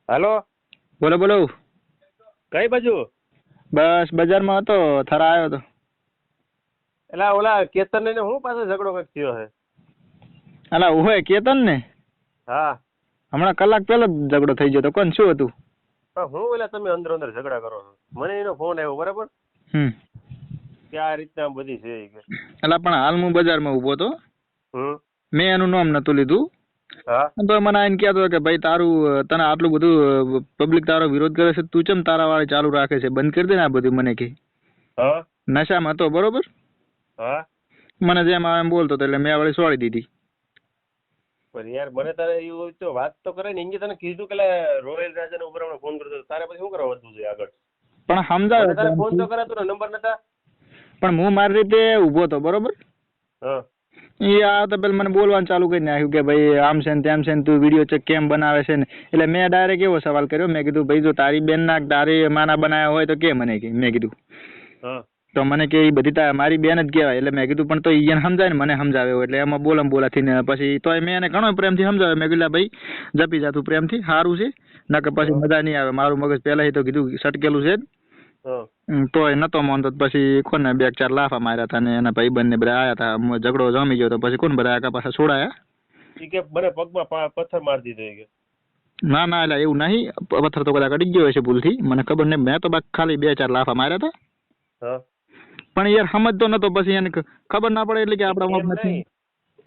હાલો. બોલો બોલો. કઈ બાજુ? બસ બજારમાં હતો, થરા આવ્યો હતો. એટલે ઓલા કેતન ને હું પાછો ઝઘડો કઈક થયો છે? અલા ઓહે કેતન ને હા. હમણાં કલાક પહેલા જ ઝઘડો થઈ ગયો તો. કોણ શું હતું? હું ઓલા તમે અંદર અંદર ઝઘડા કરો છો. મને એનો ફોન આવ્યો બરાબર કે આ રીતના બધી છે કે. અલા પણ હાલ હું બજારમાં ઉભો હતો. મેં એનું નામ નતું લીધું. હા. તો મને આઈને કહેતો કે ભાઈ તારું તને આટલું બધું પબ્લિક તારો વિરોધ કરે છે, તું ચમ તારા વાળી ચાલુ રાખે છે, બંધ કરી દે ને આ બધું. મને કે હા નશામાં હતો બરોબર. હા. મને જેમ આવે એમ બોલતો હતો એટલે મેં વળી છોડી દીધી. પણ યાર મને તારે એવું તો વાત તો કરે ને. ઇંગે તને કીધું કે રોયલ રાજા ઉપર હમણાં ફોન કરતો તારે પછી શું કરવા વધવું જોઈએ આગળ? પણ સમજાવે તારે ફોન તો કરાતો ને, નંબર નતા. પણ હું મારી રીતે ઉભો હતો બરોબર. હા. એ આ તો પેલા મને બોલવાનું ચાલુ કરી નાખ્યું કે ભાઈ આમ છે ને તેમ છે ને, તું વિડીયો ચેક કેમ બનાવે છે ને. એટલે મેં ડાયરેક્ટ એવો સવાલ કર્યો. મેં કીધું ભાઈ જો તારી બેન ના તારી માના બનાવ્યા હોય તો કે મને કે. મેં કીધું તો મને કે એ બધી મારી બેન જ કહેવાય. એટલે મેં કીધું પણ તો એને સમજાય ને મને સમજાવે એટલે એમાં બોલાથી ને પછી તો મેં એને ઘણો પ્રેમથી સમજાવે. મેં કીધું ભાઈ જપી જા તું પ્રેમથી, સારું છે નકર પછી મજા નહીં આવે. મારું મગજ પહેલાથી તો કીધું સટકેલું છે જ. તો એ નતો માનતો. પછી કોને બે ચાર લાફા માર્યા હતા ને એના ભાઈબંધ ને બધા આવ્યા હતા. ઝઘડો જમી ગયો તો પછી કોણ બધા આખા પાછા છોડાયા. કે મને પગમાં પથ્થર મારી દીધો કે. ના ના એટલે એવું નહીં. પથ્થર તો કદાચ અડી ગયો હશે ભૂલથી, મને ખબર નહીં. મેં તો ખાલી બે ચાર લાફા માર્યા હતા. પણ યાર સમજતો નતો. પછી એને ખબર ના પડે એટલે કે આપડા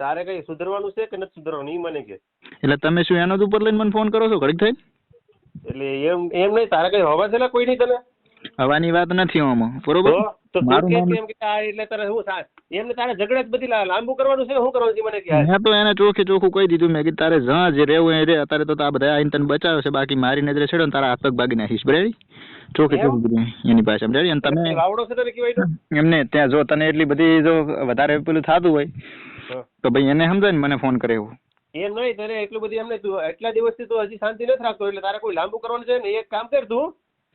તારે કઈ સુધરવાનું છે કે નથી સુધરવાનું એ મને કે. એટલે તમે શું એનો જ ઉપર લઈને મને ફોન કરો છો ઘડીક થઈ? એટલે એમ નહીં તારે કઈ હવા છે કોઈ નહીં તને? હવાની વાત નથી આમાં બરોબર. એટલે તારે શું થાય એમને તારે ઝઘડા જ બધી લાંબુ કરવાનું છે. શું કરવાનું છે મને કે? મેં તો એને ચોખ્ખે ચોખ્ખું કહી દીધું. મેં કીધું તારે જ્યાં જે રહેવું એ રે. અત્યારે તો આ બધા આઈને તને બચાવ્યો છે, બાકી મારી નજરે છેડો ને તારા હાથ પગ ભાગી નાખીશ. બરાબર? ચોખ્ખે ચોખ્ખું કીધું એની પાસે. અને તમે વાવડો છે તને કેવાય એમને ત્યાં જો તને એટલી બધી જો વધારે પેલું થતું હોય તો ભાઈ એને સમજાય ને મને ફોન કરે એવું. એમ નહીં તને એટલું બધી એમ નહીં. તું એટલા દિવસથી તું હજી શાંતિ નથી રાખતો એટલે તારે કોઈ લાંબુ કરવાનું છે ને. એક કામ કર તું,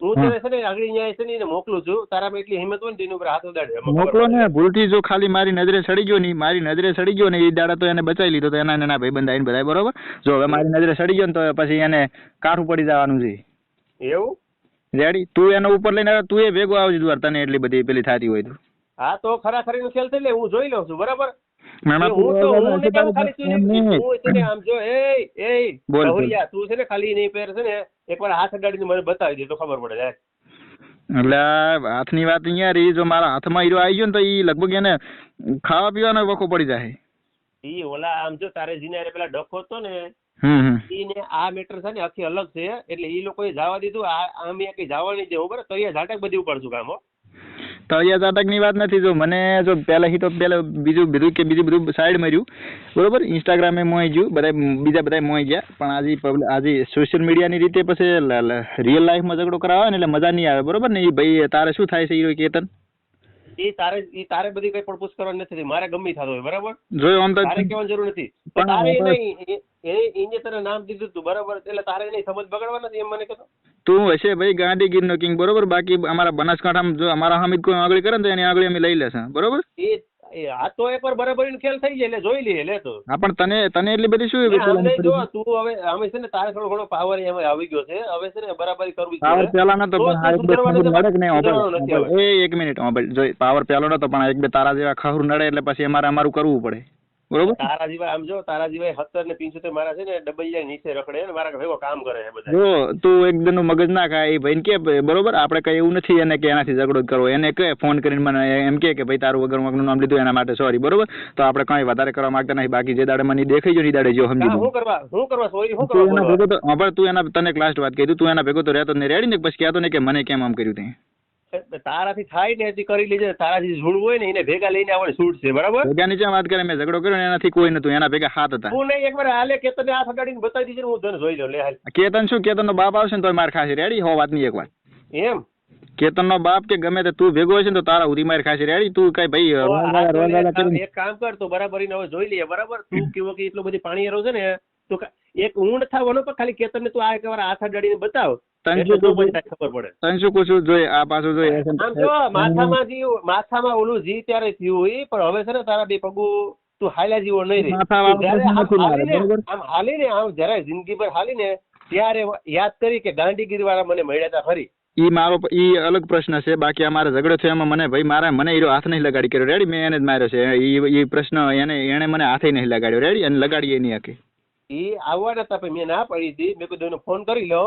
હું તને છે ને આગળ અહીંયા છે ને મોકલું છું. તારામાં એટલી હિંમત હોય ને તેની ઉપર હાથ ઉડાડે. મોકલો ને. ભૂલથી જો ખાલી મારી નજરે સડી ગયો ને, મારી નજરે સડી ગયો ને એ દાડા તો એને બચાવી લીધો તો એના નાના ભાઈ બંધ આવીને બધા બરોબર. જો હવે મારી નજરે સડી ગયો ને તો પછી એને કાઠું પડી જવાનું છે. એવું રેડી? તું એનો ઉપર લઈને આવે, તું એ ભેગો આવજે દ્વાર. તને એટલી બધી પેલી થતી હોય તો. હા તો ખરાખરી નો ખેલ થઈ લે. હું જોઈ લઉં છું બરાબર. તું છે ને ખાલી નહીં પહેર છે ને એકવાર હાથ અડાડીને મને બતાવી દે તો ખબર પડે જાય. એટલે હાથની વાત અહીંયા રહી. જો મારા હાથમાં હીરો આવી ગયો ને તો એ લગભગ એને ખાવા પીવાનો વખો પડી જાય. ઈ ઓલા આમ જો તારે જીને પેલા ડખો હતો ને ઈને આ મેટર છે ને આખી અલગ છે. એટલે ઈ લોકોએ જવા દીધું. આમ કઈ જવા નહીં દેવું બરાબર. તળિયા ઝાટક બધી ઉપાડશું કામ. તળિયા ઝાટક ની વાત નથી. જો મને જો પહેલાથી તો પેલા બીજું બધું સાઈડ માર્યું બરોબર. ઇન્સ્ટાગ્રામે મોઈ ગયું, બીજા બધા મોઈ ગયા. પણ આજે સોશિયલ મીડિયાની રીતે પછી રિયલ લાઈફમાં ઝઘડો કરાવે ને એટલે મજા નહીં આવે બરોબર ને. એ ભાઈ તારે શું થાય છે એ કેતન? એ તારે બધી કઈ પણ પૂછ કરવાની નથી. મારે ગમે થતો હોય બરાબર. જોયું આમ તો તારે કહેવાની જરૂર નથી. તારે નહીં એને તને નામ દીધું તું બરાબર. એટલે તારે નહીં સમજ બગાડવા નથી એમ મને કહેતો. તું હશે ભાઈ ગાંધીગીર નો કિંગ બરોબર. બાકી અમારા બનાસકાંઠામાં જો અમારા હામિદ કોઈ આગળ કરે ને તો એની આગળ અમે લઈ લેશે બરોબર. આ તો એકવાર બરાબર ખેલ થઈ જાય એટલે જોઈ લે લે તો. હા પણ તને એટલી બધી શું જો તું હવે અમે છે ને તારે થોડો ઘણો પાવર એમાં આવી ગયો છે. હવે છે ને બરાબર કરવી પાવર પેલા નતો પણ એક મિનિટ જો પાવર પેલો નતો પણ એક બે તારા જેવા ખહર નડે એટલે પછી અમારું કરવું પડે બરોબર. તારા જેવા આમ જો તારા જેવા 70 ને 75 મારા છે ને ડબલ નીચે રખડે ને મારા ભેગો કામ કરે છે બધા. જો તું એકદમ નું મગજ ના ખાય. એ ભાઈ કે બરોબર આપણે કઈ એવું નથી એને કે એનાથી ઝઘડો કરવો. એને કે ફોન કરીને મને એમ કે ભાઈ તારું વગર મગનું નામ લીધું એના માટે સોરી બરોબર. તો આપણે કઈ વધારે કરવા માંગતા નહીં. બાકી જે દાડે મને દેખાઈ ગયો એ દાડે જો સમજી હું કરવા સોરી હું કરવા તું એના તને એક લાસ્ટ વાત કીધું. તું એના ભેગો તો રહેતો ને રેડી ને પછી કહેતો ને કે મને કેમ આમ કર્યું તે. તારાથી થાય ને હજી કરી લેજે. તારાથી ઝૂડ હોય ને એને ભેગા લઈને આવવાની છૂટ છે બરાબર. ભેગા નીચે વાત કરે. મેં ઝઘડો કર્યો એનાથી કોઈ નતું. એના ભેગા હાથ હતા. હું નહીં એકવાર હાલે કેતન હાથ અડાડીને બતાવી દીધું. હું તને જોઈ લઉં લે હાલ. કેતન શું કેતન નો બાપ આવશે ને તો માર ખાશે રેડી. હો વાત નહીં એકવાર એમ કેતન નો બાપ કે ગમે તે તું ભેગો હશે ને તો તારા ઉધી માર ખાશે રેડી. તું કઈ ભાઈ એક કામ કર તો બરાબર હવે જોઈ લઈએ બરાબર. તું કેવો કે એટલું બધી પાણી એરો છે ને તો એક ઊંડ થવાનો પણ ખાલી કેતન ને તું આ એકવાર હાથ અડાડીને બતાવ. માથામાં ઓલું જી ત્યારે થયું હોય પણ હવે છે ને તારા બે પગું તું હાલ્યા જેવો નહીં રહે. આમ હાલીને આમ જરા જિંદગી ભર હાલીને ત્યારે યાદ કરી કે ગાંધીગીરી વાળા મને મળ્યા હતા ખરી. ઈ અલગ પ્રશ્ન છે. બાકી અમારે ઝઘડો થયો એમાં મને હીરો હાથ નહીં લગાડી કર્યો રેડી, મેં એને જ માર્યો છે. ઈ પ્રશ્ન એને મને હાથે નહીં લગાડ્યો રેડી, અને લગાડીએ નહીં હકે. ઈ આવવાના હતા પણ મેં ના પડી હતી. મેં કીધું એને ફોન કરી લો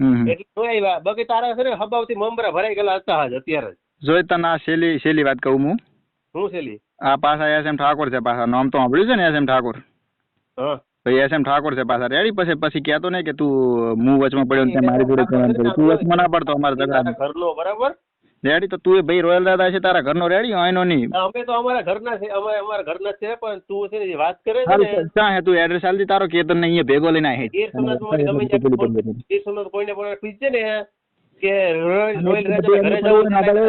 એટલે તો આવ્યા. બાકી તારા છે ને હબાવથી મમરા ભરાઈ ગયેલા હતા જ અત્યારે. જોઈ તને આ શેલી વાત કહું હું. શું શેલી? આ પાછા એસ એમ ઠાકોર છે. પાછા નામ તો સાંભળ્યું છે ને, એસ એમ ઠાકોર. હા ભાઈ એસ એમ ઠાકોર છે પાછા રેડી. પછી કહેતો નહીં કે તું હું વચમાં પડ્યો ને મારી જોડે તું વચમાં ના પડતો અમારા ઝઘડા ઘરનો બરાબર રેડી. તો તું ભાઈ રોયલ દાદા છે તારા ઘરનો રેડી, એનો નહીં. અમે તો અમારા ઘરના છે, અમારા ઘરના છે. પણ તું છે ને વાત કરે છે ને ક્યાં હે તું એડ્રેસ આલતી તારો કેતન ને અહીંયા ભેગો લઈને આવી ગીર સમાજ કોઈને પણ પૂછજે ને કે રોયલ રાજા ઘરે જવું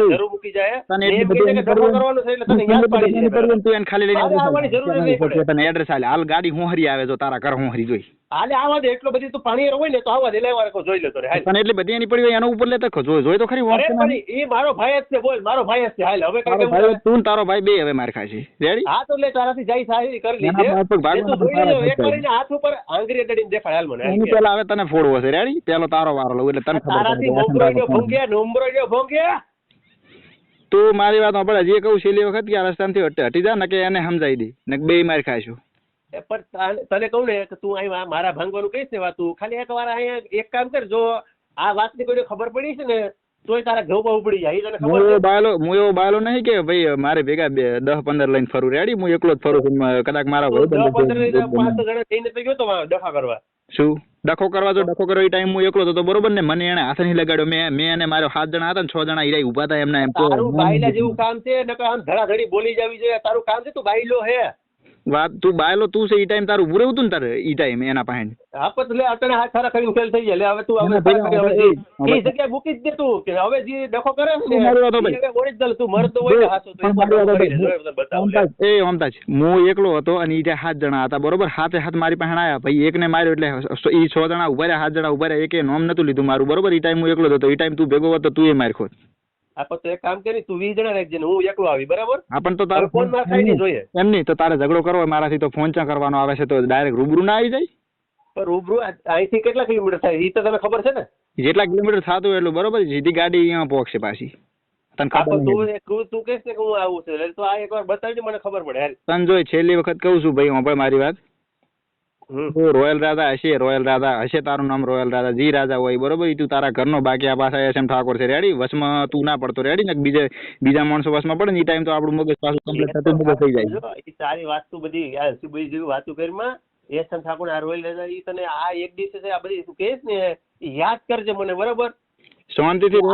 જરૂર મૂકી જાય તને એમ કહે કે ધર્મ કરવાનું છે એટલે તને યાદ પાડી દે. તું એને ખાલી લઈને આવવાની જરૂર નથી. તને એડ્રેસ આલે હાલ ગાડી હોહરી આવે જો તારા ઘર હોહરી જોઈ હાલે આવા દે. એટલો બધી તું પાણી હોય ને તો આવા દે લેવા કો જોઈ લેતો રે હાલ. તને એટલી બધી એની પડી હોય એનો ઉપર લેતો જોઈ તો ખરી. અરે પણ ઈ મારો ભાઈ જ છે. બોલ મારો ભાઈ જ છે. હાલ હવે કઈ કેવું તું તારો ભાઈ બે હવે માર ખાશે રેડી. હા તો લે તારાથી જઈ સારી કરી લીધે. તું જોઈ લેજો એક કરીને હાથ ઉપર આંગળી અડીને દેખાડ હાલ મને. એની પેલા હવે તને ફોડવો છે રેડી. પેલો તારો વારો લઉં એટલે તને ખબર તારાથી નંબરો ભોંગ્યા. તું મારી વાત સાંભળ. હજી કહું છેલ્લી વખત કે આ રસ્તામાંથી હટી જા ને કે એને સમજાઈ દે ને બે માર ખાઈશું. પણ તને કહું ને કે તું અહીં મારા ભાંગવાનું કહીશ ને વાત, તું ખાલી એક વાર અહીંયા એક કામ કર. જો આ વાતની કોઈને ખબર પડી છે ને તોય તારા ઘઉં બહુ પડી જાય. તને ખબર હું એવો બાયલો નહીં કે ભાઈ મારે ભેગા 10-15 લઈને ફરું રેડી. હું એકલો જ ફરું છું. કદાચ મારા 10-15 5 જણા થઈને તો ગયો તો ડખા કરવા. શું ડખો કરવા? જો ડખો કરવા એ ટાઈમ હું એકલો હતો બરોબર ને. મને એને હાથ નહીં લગાડ્યો. મેં એને મારો 7 જણા હતા ને 6 જણા ઈરા ઉભા હતા એમના. એમ તારું બાયલા જેવું કામ છે ને આમ ધડાધડી બોલી જાવી જોઈએ. તારું કામ છે. તું બાયલો હે વાત. તું બાયલો તું છે. ઈ ટાઈમ તારું ઉભું રહેવું તું ને તારે ઈ ટાઈમ એના પાસે. હા પણ લે અટણે હાથ સારા કરીને ફેલ થઈ જાય. હવે તું હવે એ જગ્યાએ મૂકી જ દે તું કે હવે જે ડખો કરે ને ઓરિજિનલ તું મરતો હોય ને હાસો તો એ ઓમતાજ હું એકલો હતો અને ઈ 7 જણા હતા બરોબર. હાથે હાથ મારી પાસે આયા. ભાઈ એકને માર્યો એટલે ઈ 6 જણા ઉભા રહ્યા. 7 જણા ઉભા રહ્યા. એકે નામ નતું લીધું મારું બરોબર. ઈ ટાઈમ હું એકલો હતો. ઈ ટાઈમ તું ભેગો હતો તું એ માર ખોત. આપણ તો એક કામ કરી તું 20 જણા રાખજે ને હું એકલો આવી બરાબર. આપણ તો તારો ફોન માં ખાઈ જોઈએ એમ નહીં તો તારે ઝઘડો કરવો મારાથી તો ફોન ચા કરવાનો આવે છે તો ડાયરેક્ટ રૂબરૂ ના આવી જાય. પણ રૂબરૂ અહીંથી કેટલા કિલોમીટર થાય ઈ તો તને ખબર છે ને. જેટલા કિલોમીટર થતું એટલું બરોબર. સીધી ગાડી અહીંયા પહોંચશે પાછી. તને ખબર તું કહેશ ને કે હું આવું છું તો આ એકવાર બતાવજે મને ખબર પડે. તને જોઈ છેલ્લી વખત કહું છું ભાઈ હું મારી વાત. રોયલ રાજા હશે. રોયલ રાજા હશે. તારું નામ રોયલ રાજા જી રાજા હોય બરોબર. તું તારા ઘરનો. બાકી આ પાછા એસ એમ ઠાકોર છે રેડી. વચમાં તું ના પડતો રેડી ને. બીજા માણસો વચમાં પડે ને એ ટાઈમ તો આપણું મગજ પાછું કમ્પ્લીટ થતું મગજ થઈ જાય. સારી વાત તું બધી જેવી વાતો કરીમાં એસ એમ ઠાકોર આ રોયલ રાજા ઈ તને આ એક દિવસે છે આ બધી તું કહેશ ને યાદ કરજે મને બરોબર. શાંતિથી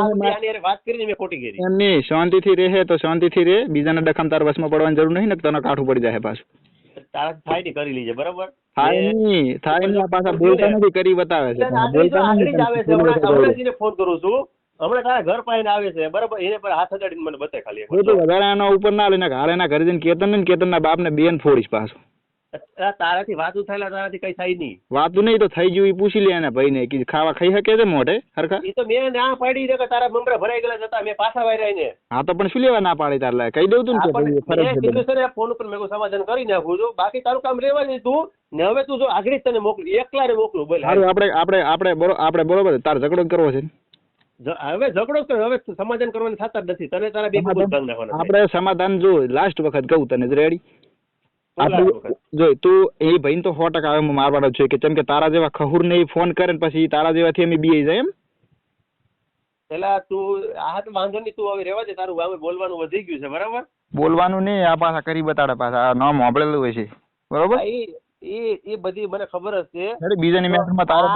વાત કરીને મેં ખોટી કરી એમ નહીં. શાંતિથી રહે તો શાંતિથી રહે. બીજાના ડખમ તાર વચમાં પડવાની જરૂર નહીં ને તને કાઠું પડી જાય પાછું. તારા થાય ને કરી લીજે બરોબર. થાય નહીં પાછા બોલતા નથી કરી બતાવે છે. આગળ જ આવે છે. હમણાં ફોન કરું છું. હમણાં તારા ઘર પાસે આવે છે બરોબર. એને પર હાથ અડાડીને મને બતાય ખાલી. વધારે એના ઉપર ના લઈને હાલ એના ઘરે જઈને કેતન ને કેતન ના બાપ ને બેન ફોડીશ પાછું. તારાથી વાતું થયેલા તારાથી કઈ થાય નહીં. વાતું નહીં તો થઈ ગયું. પૂછી લે એને ભાઈ ને કે ખાવા ખાઈ શકે છે મોઢે હરખા. એ તો મેં ના પાડી દે કે તારા મમરા ભરાઈ ગયેલા હતા મેં પાછા વાયરા ને. હા તો પણ શું લેવા ના પાડી તારે કહી દઉં તું ને ફોન ઉપર મેં સમાધાન કરી નાખું છું. બાકી તારું કામ રહેવા દે તું ને. હવે તું જો આગળ તને મોકલું એકલા ને મોકલું બોલ. આપણે બરોબર તારે ઝઘડો કરવો છે. હવે ઝઘડો કર. હવે સમાધાન કરવાનું થતા જ નથી. તને તારા બે આપણે સમાધાન જો લાસ્ટ વખત કહું તને રેડી. જો તું એ ભાઈ તો 100% આવે મારવાડો છે કે કેમ કે તારા જેવા ખહુર ને ફોન કરે ને પછી તારા જેવાથી અમે બીઈ જાય એમ. પેલા તું આ તો વાંધો નહીં. તું હવે રહેવા દે. તારું હવે બોલવાનું વધી ગયું છે બરાબર. બોલવાનું નહીં. આ પાછા કરી બતાડે પાછા નામ સાંભળેલું હોય છે બરોબર. એ બધી મને ખબર જ છે. બીજાની મેટરમાં તારે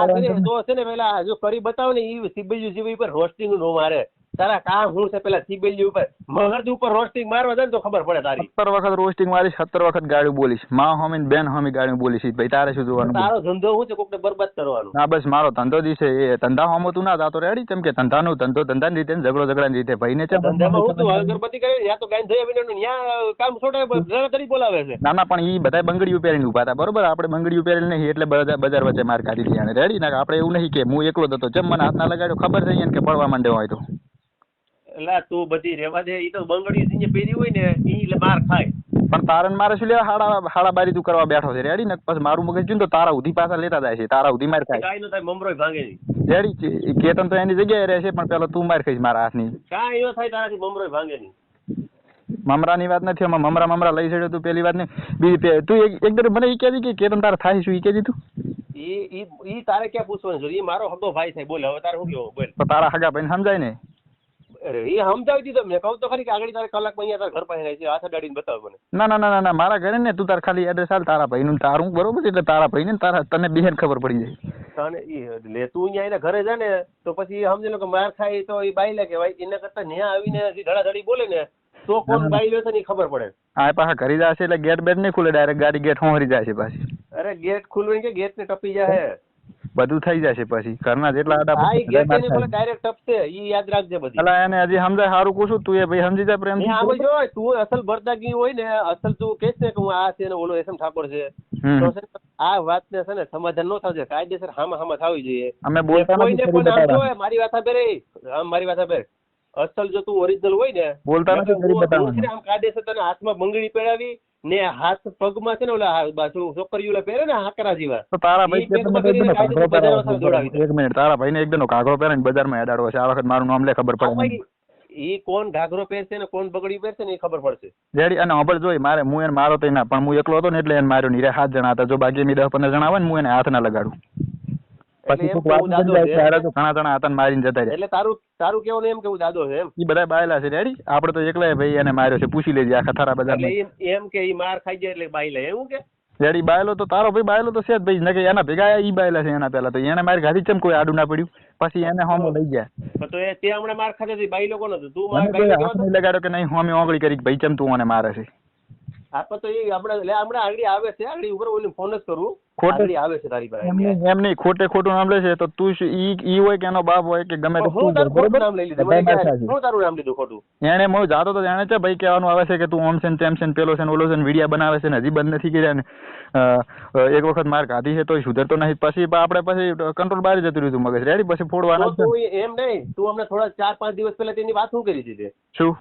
તો છે ને પેલા જો કરી બતાવ ને એ સીબીયુ જીવી પર રોસ્ટિંગ નો મારે. તારા કામ શું છે પેલા સીબીયુ ઉપર મગજ ઉપર રોસ્ટિંગ મારવા જાય ને તો ખબર પડે. તારી 17 વખત રોસ્ટિંગ મારીશ 17 વખત ગાડી બોલીશ. માં હોમી બેન હોમી ગાડી બોલીશ. ભાઈ તારે શું જોવાનું? તારો ધંધો શું છે કોકને બરબાદ કરવાનો? ના બસ મારો ધંધો દી છે એ ધંધા હોમો તું ના જાતો રેડી. કેમ કે ધંધાની રીતે ઝઘડાની રીતે ભાઈ ને ધંધામાં હું તું અગરબત્તી કરે યા તો ગાય ધોયા વિના ન્યા કામ છોડે તરી બોલાવે છે. ના ના પણ ઈ બધા બંગડીઓ પહેરીને ઉભા હતા બરોબર. આપણે બંગડીઓ પહેરેલી નહીં એટલે બજાર વચ્ચે માર કાઢી દીધી રેડી. ના આપણે એવું નહીં કે હું એકલો હતો જેમ મને હાથ ના લગાડ્યો ખબર થઈ ને કે પડવા માંડ્યો હોય તો. એટલે તું બધી રેવા દે. ઈ તો બંગડી જે પહેરી હોય ને ઈ માર ખાય. પણ તારા ને મારે શું લેવા હાડા બારી તું કરવા બેઠો છે રેડી ને પછી મારું મગજ જોઈને તો તારા ઉધી પાછા લેતા જાય છે તારા ઉધી માર ખાય કાઈ નો થાય મમરો ભાંગે નહીં રેડી કેતન તો એની જગ્યાએ રહેશે પણ પેલો તું માર ખાઈશ મારા હાથની કાઈ નો થાય તારાથી મમરો ભાંગે નહીં મમરાની વાત નથી આમાં મમરા લઈ છેડ્યો તું પેલી વાત નહીં બીજી તું એકદમ મને ઈ કહેતી કે કેતન તારે થાય શું ઈ કહેતી તું ઈ તારે ક્યાં પૂછવાનું છે ઈ મારો હગો ભાઈ થાય બોલ હવે તારે શું કેવું બોલ તો તારા હગા ભાઈને સમજાય ને અરે એ સમજાવી દીધો મેં કહું તો ખરી કે આગળ તારે કલાકમાં અહીંયા તારા ઘર પાસે રહે છે હાથ અડાડીને બતાવ મને ના મારા ઘરે ને તું તાર ખાલી એડ્રેસ હાલ તારા ભાઈનું તારું બરોબર એટલે તારા ભાઈને તારા તને બેન ખબર પડી જાય તને લે તું અહીંયા એના ઘરે જા ને તો પછી સમજી લો કે માર ખાય તો એ બાઈ લે કે ભાઈ એના કરતા ન્યા આવીને ધડાધડી બોલે ને તો કોણ બાઈ લે તો ખબર પડે આ પાછા ઘરે જશે એટલે ગેટ બેટ નહીં ખુલે ડાયરેક્ટ ગાડી ગેટ હોરી જાય છે પાછી અરે ગેટ ખુલવે કે ગેટ ને ટપી જાય બધું થઈ જશે પછી ઘરના જેટલા આડા હા ઈ ગેટ ને બોલે ડાયરેક્ટ ટપશે ઈ યાદ રાખજે બધી અલા એને હજી સમજાય સારું પૂછું તું એ ભાઈ સમજી જા પ્રેમ આમ જો તું અસલ બરદાગી હોય ને અસલ તું કહેશ ને કે હું આ છે ને ઓલો એસમ ઠાકોર છે તો આ વાત ને છે ને સમાધાન નો થશે કાયદેસર હામાં થવી જોઈએ અમે બોલતા કોઈને પણ આમ મારી વાત સાંભળે મારી વાત સાંભળે અસલ જો તું ઓરિજિનલ હોય ને બોલતા નથી કરી બતાવવાનું આમ કાયદેસર તને હાથમાં બંગડી પહેરાવી ને હાથ પગમાં છે ને ઓલા બાજુ છોકરીઓ પહેરે ને હાકરા જેવા તો તારા ભાઈ એક મિનિટ તારા ભાઈને એકદમ ઘાઘરો પહેરીને બજારમાં હેડાડવો છે આ વખત મારું નામ લે ખબર પડે ઈ કોણ ઘાઘરો પહેરશે ને કોણ બગડી પહેરશે ને એ ખબર પડશે રેડી અને ખબર જોઈ મારે હું એને મારો તો ના પણ હું એકલો હતો ને એટલે એને માર્યો નહીં 7 જણા હતા જો બાકી 10-15 જણા આવે ને હું એને હાથ ના લગાડું પછી ઘણા જણા હતા મારીને જતા રહ્યા એટલે તારું કેવું એમ કેવું દાદો છે એમ ઈ બધા બાયલા છે રેડી આપડે તો એકલા ભાઈ એને માર્યો છે પૂછી લેજે આખા થારા બધા એમ કે ઈ માર ખાઈ જાય એટલે બાયલા એવું કે રેડી બાયલો તો તારો ભાઈ બાયલો તો છે જ ભાઈ નકે એના ભેગા ઈ બાયલા છે એના પેલા તો એને મારી ઘાથી ચમ કોઈ આડું ના પડ્યું પછી એને હોમો લઈ ગયા તો એ તે હમણાં માર ખાતે હતી બાયલો કોનો હતો તું માર બાયલો લગાડ્યો કે નહીં હોમે ઓગળી કરી ભાઈ ચમ તું મને મારે છે આપા તો એ હમણાં આગળ આવે છે આગળ ઉપર ઓલી ફોન જ કરું ખોટે આવે છે તારી પાસે એમ નહીં ખોટું નામ લે છે તો તું ઈ હોય કે એનો બાપ હોય કે ગમે તે હું તારું નામ લઈ લીધું મને હું તારું નામ લીધું ખોટું એને હું જાતો તો જાણે છે ભાઈ કહેવાનું આવે છે કે તું ઓમ છે ને તેમ છે ને પેલો છે ને ઓલો છે ને વિડિયા બનાવે છે ને હજી બંધ નથી કર્યા ને એક વખત માર ખાધી છે તો સુધરતો નથી પછી આપણે પછી કંટ્રોલ બહાર જતું રહ્યું મગજ રેડી પછી ફોડવાના તું એમ નહીં તું હમણાં થોડા 4-5 દિવસ પહેલા તેની વાત શું કરી હતી શું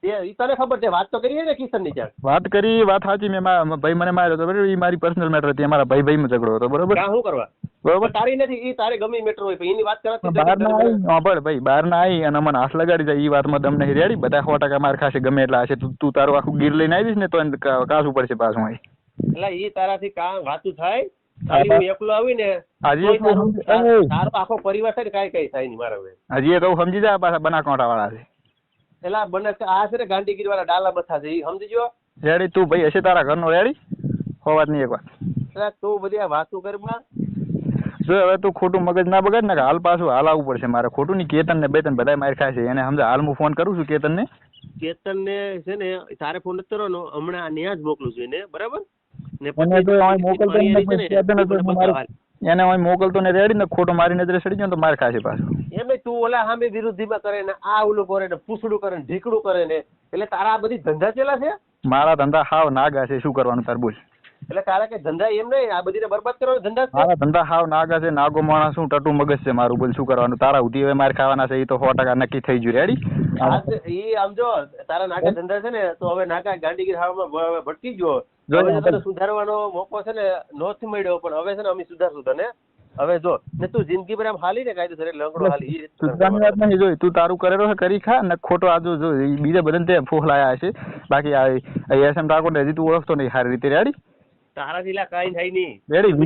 એ તને ખબર છે વાત તો કરીએ ને કિશન ની ચાલ વાત કરી વાત સાચી મેં ભાઈ મને માર્યો હતો બરાબર એ મારી પર્સનલ મેટર હતી અમારા ભાઈ માં ઝઘડો હતો બરોબર શું કરવા બરોબર તારી નથી ઈ તારે ગમે મેટર હોય એની વાત કરતી બહાર ના આવી ભાઈ બહાર ના આવી અને મને હાથ લગાડી જાય ઈ વાતમાં દમ નહીં રેડી બધા 100% માર ખાશે ગમે એટલા હશે તું તારું આખું ગીર લઈને આવીશ ને તો કાસું પડશે પાછું અહીં એટલે ઈ તારાથી કામ વાતું થાય ખાલી હું એકલો આવી ને તારો આખો પરિવાર છે ને કઈ થાય નહીં મારા હજી કહું સમજી જા પાછા બનાસકાંઠા વાળા છે એલા બને આ છે ને ગાંધીગીરી વાળા ડાલા બથા છે ઈ સમજી જો રેડી તું ભાઈ હશે તારા ઘરનો રેડી હોવાત નહીં એક વાત એટલે તું બધી આ વાતો કરમાં જો હવે તું ખોટું મગજ ના બગાડ ને હાલ પાછું હાલ આવવું પડશે મારે ખોટું ની કેતન ને બેતન બધા માર ખાય છે એને સમજા હાલ હું ફોન કરું છું કેતન ને છે ને તારે ફોન નથી કરવાનો હમણાં ન્યા જ મોકલું છું એને બરાબર ને એને હું મોકલતો ને રેડી ને ખોટો મારી નજરે સડી ગયો તો માર ખાશે પાછું એમ નહીં તું ઓલા સામે વિરુદ્ધીમાં કરે ને આ ઓલું કરે ને પૂછડું કરે ને ઢીકડું કરે ને એટલે તારા આ બધી ધંધા ચેલા છે મારા ધંધા હાવ નાગા છે શું કરવાનું તાર બોલ એટલે તારા કે ધંધા એમ નહીં આ બધી બરબાદ કરવાનો ધંધા છે મારા ધંધા હાવ નાગા છે નાગો માણસ શું ટટુ મગજ છે મારું બોલ શું કરવાનું તારા ઉધી હવે માર ખાવાના છે એ તો 100% નક્કી થઈ ગયું રેડી ઈ આમ જો તારા નાગા ધંધા છે ને તો હવે નાગા ગાંધીગીર હાવમાં ભટકી ગયો હવે સુધારવાનો મોકો છે ને નોથી મળ્યો પણ હવે છે ને અમે સુધારશું તને હવે જો ને તું જિંદગી પર આમ હાલી ને કાયદેસર લંગડો હાલી સુધારવાની વાત નહીં જોઈ તું તારું કરેલો છે કરી ખા ને ખોટો આજુ જો બીજા બધાને તે ફોહલાયા હશે બાકી આ એસએમ ઠાકોર હજી તું ઓળખતો નહીં સારી રીતે રેડી તારાથી લા કાઈ થાય નહીં રેડી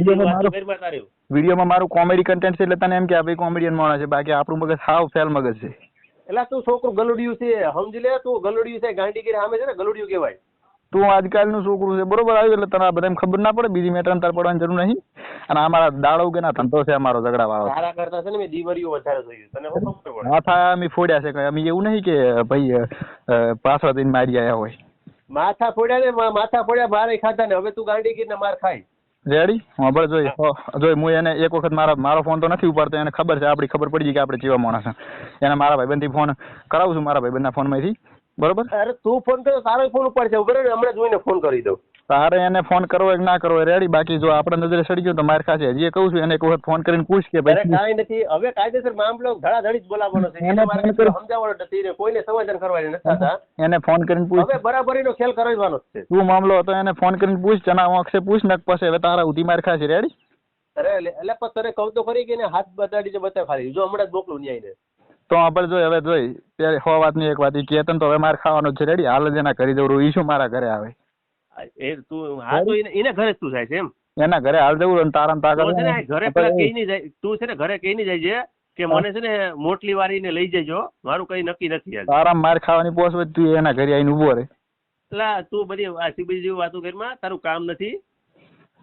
વિડીયોમાં મારું કોમેડી કન્ટેન્ટ છે એટલે તને એમ કે આ ભાઈ કોમેડિયન માણસ છે બાકી આપણું મગજ હાવ ફેલ મગજ છે એટલે તું છોકરું ગલુડિયું છે સમજી લે તું ગલુડિયું છે ગાંધીગીરી સામે છે ને ગલુડિયું કહેવાય તું આજકાલનું છોકરું છે બરોબર આવ્યું એટલે તને બધાને ખબર ના પડે બીજી મેટર તાર પડવાની જરૂર નહીં અને અમારા દાડો કે ના ધંધો છે અમારો ઝઘડા વાળો તારા કરતા છે ને મેં દીવરીઓ વધારે જોયું તને ખબર પડે માથા અમે ફોડ્યા છે કે અમે એવું નહીં કે ભાઈ પાછળ જઈને મારી આવ્યા હોય માથા ફોડ્યા ને માથા ફોડ્યા મારે ખાધા ને હવે તું ગાંધીગીર ને માર ખાય રેડી હા જોઈ હું એને એક વખત મારો ફોન તો નથી ઉપાડતો એને ખબર છે આપડી ખબર પડી ગઈ કે આપણે કેવા માણસ એને મારા ભાઈબંધ થી ફોન કરાવું છું મારા ભાઈબંધ ના ફોન માંથી બરોબર અરે તું ફોન કર્યો તારો ફોન ઉપાડ છે બરોબર હમણાં જોઈને ફોન કરી દઉં તારે એને ફોન કરવો કે ના કરવો રેડી, બાકી જો આપણે નજરે સડી ગયો તો માર ખાશે. હજી કહું છું એને એક વખત ફોન કરીને પૂછ કે ભાઈ કાંઈ નથી, હવે કાયદેસર મામલો ધડાધડી જ બોલાવવાનો છે. એને મારે સમજાવવાનો નથી, કોઈને સમાધાન કરવાની નથી થતા. એને ફોન કરીને પૂછ, હવે બરાબરીનો ખેલ કરવાનો જ છે. શું મામલો હતો એને ફોન કરીને પૂછ, ચના વાંકશે પૂછ નક પછી હવે તારા ઉધી માર ખાશે રેડી. અરે એટલે પણ તને કહું તો ખરી કે એને હાથ બતાડી બતાવ ખાલી, જો હમણાં જ મોકલું ન્યાય ને. તો આપણે જોઈ હવે જોઈ ત્યારે 100 વાતની એક વાત, કેતન તો હવે માર ખાવાનો છે રેડી. હાલ જ એના કરી દઉં, ઈ શું મારા ઘરે આવે એ તું હા તો એને ઘરે જ તું થાય છે એમ, એના ઘરે હાલ જવું અને તારા તાકાત ઘરે પેલા કઈ નહીં જાય, તું છે ને ઘરે કઈ નહીં જાય છે કે મને છે ને મોટલી વાળીને લઈ જજો, મારું કઈ નક્કી નથી. તારા માર ખાવાની પોસ હોય તું એના ઘરે આવીને ઉભો રહે. એટલે તું બધી સીબી જેવી વાતો કરીમાં તારું કામ નથી.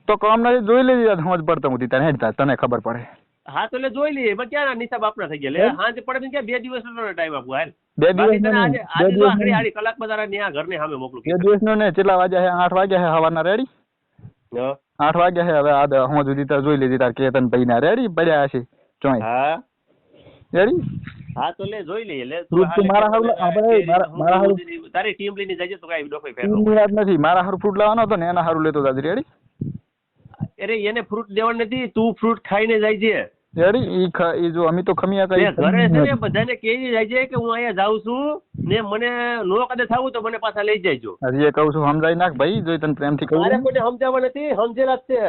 તો કામ નથી જોઈ લેજે, સમજ પડતો નથી તને હેડતા, તને ખબર પડે. હા તો એટલે જોઈ લઈએ, પણ ક્યાં નિશાબ આપના થઈ ગયા. લે હાંજ પડે ક્યાં 2 દિવસનો ટાઈમ આપું હાલ. 2 દિવસ આજે આખરી કલાકમાં તારા ત્યાં ઘરને સામે મોકલું. 2 દિવસનો ને કેટલા વાગ્યા છે? 8 વાગ્યા છે સવારના રેડી. 8 વાગ્યા છે હવે આ હું સુધી તાર જોઈ લેજે તાર કેતન ભાઈ ના રેડી પડ્યા છે ચોઈ. હા રેડી. હા તો લે જોઈ લઈએ. લે તું મારા હારું આપણે મારા હારું તારી ટીમ લઈને જજે તો કઈ ડોફાઈ ફેર વાત નથી. મારા હારું ફ્રૂટ લાવવાનો હતો ને એના હારું લેતો જાજે રેડી. અરે એને ફ્રૂટ દેવાનું નથી, તું ફ્રૂટ ખાઈને જાય છે રેડી. ઈ જો અમે તો ખમિયા કરી ઘરે છે ને બધાને કહી જાય છે કે હું અહીંયા જાઉં છું ને મને નો કદે થાવું તો મને પાછા લઈ જાયજો. હજી એ કહું છું સમજાઈ નાખ ભાઈ, જોઈ તને પ્રેમથી કહું. મારે કોઈને સમજાવવા નથી, સમજેલા જ છે.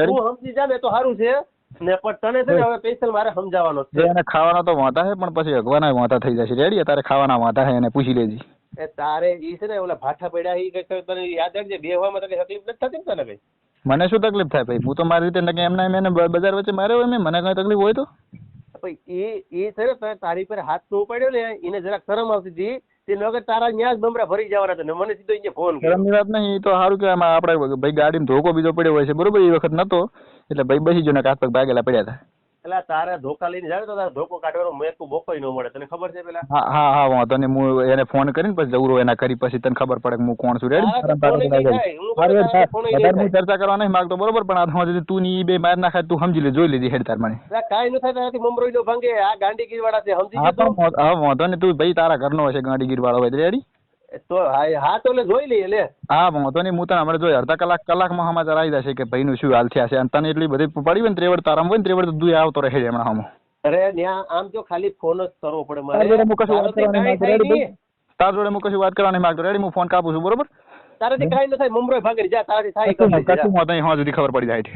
તું સમજી જા ને તો સારું છે ને, પણ તને છે ને હવે સ્પેશિયલ મારે સમજાવવાનો છે. એને ખાવાના તો વાંતા છે પણ પછી અગવાના વાંતા થઈ જશે રેડી. તારે ખાવાના વાંતા છે એને પૂછી લેજી. એ તારે ઈ છે ને ઓલા ભાઠા પડ્યા ઈ તને યાદ રાખજે, બેહવામાં તને તકલીફ નથી થતી ને તને કઈ? મને શું તકલીફ થાય ભાઈ, હું તો મારી રીતે નકે એમના એને બજાર વચ્ચે માર્યો હોય, મને કઈ તકલીફ હોય તો એ છે ને તારી પર હાથ નો પડ્યો ને એને જરાક શરમ આવતી હતી, તે નગર તારા ન્યાજ બમરા ભરી જવાના હતા ને મને સીધો અહીંયા ફોન કર્યો. શરમની વાત નહીં તો સારું કે આપણે ભાઈ ગાડીમાં ધોકો બીજો પડ્યો હોય છે બરોબર, એ વખત નતો એટલે ભાઈ બેસી જો ને હાથ પગ ભાગેલા પડ્યા હતા. એટલે તારા ધોકા લઈને જાય તો તારા ધોકો કાઢવાનો મેકું બોકોય ન મળે, તને ખબર છે પેલા? હા વાંધો નહીં, હું એને ફોન કરીને પછી જવરો એના કરી પછી તને ખબર પડે હું કોણ છું રેડી. હું ચર્ચા કરવા નહીં માંગતો બરોબર, પણ આ તું ની બે માર નાખે તું સમજી લે, જોઈ લેજે હેડ તાર મને. કાઈ ન થાય તારાથી મમરોઈ નો ભાંગે, આ ગાંડીગીર વાળા છે સમજી જતો. હા વાંધો નહીં, તું ભાઈ તારા ઘરનો હશે ગાંડીગીર વાળો હોય રેડી. તો હા તો લે જોઈ લઈએ લે. હા વાંધો નહીં, હું તને હમણાં જોઈ અડધા કલાકમાં સમાચાર આવી જશે કે ભાઈ નું શું હાલ થયા છે. અને તને એટલી બધી પડી હોય ને ત્રેવડ તારામાં હોય ને ત્રેવડ તો તું આવતો રહે હમણાં હમો. અરે ત્યાં આમ જો ખાલી ફોન જ કરવો પડે મારે. તાર જોડે હું કશું વાત કરવાની માંગતો રેડી. હું ફોન કાપું છું બરોબર. તારાથી કાંઈ ન થાય, મમરો ભાગી જા, તારાથી થાય કશું નહીં, હા સુધી ખબર પડી જાય છે.